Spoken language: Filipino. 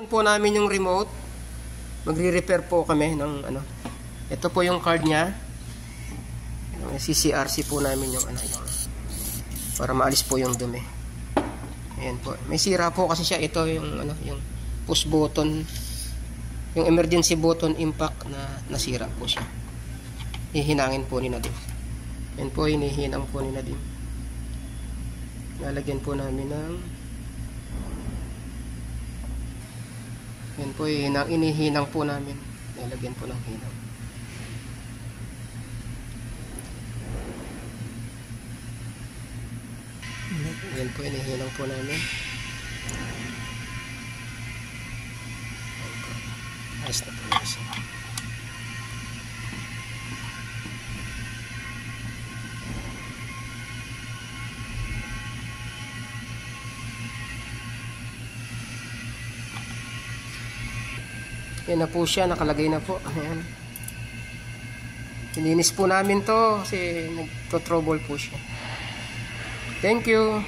Po namin yung remote. Magre-repair po kami ng ano. Ito po yung card niya. CCRC po namin yung ano yung, para maalis po yung dumi. Ayan po. May sira po kasi siya. Ito yung ano yung push button, yung emergency button impact na nasira po siya. Hihinangin po ni Nadim. Ayan po, hinihinang po ni Nadim. Lalagyan po namin ng yan po, inihinang po namin. Nilagyan po ng hinang. Yan po, inihinang po namin. Ayos na po isa. Yan na po siya, nakalagay na po. Ayan. Nilinis po namin to kasi nagto-trouble po siya. Thank you.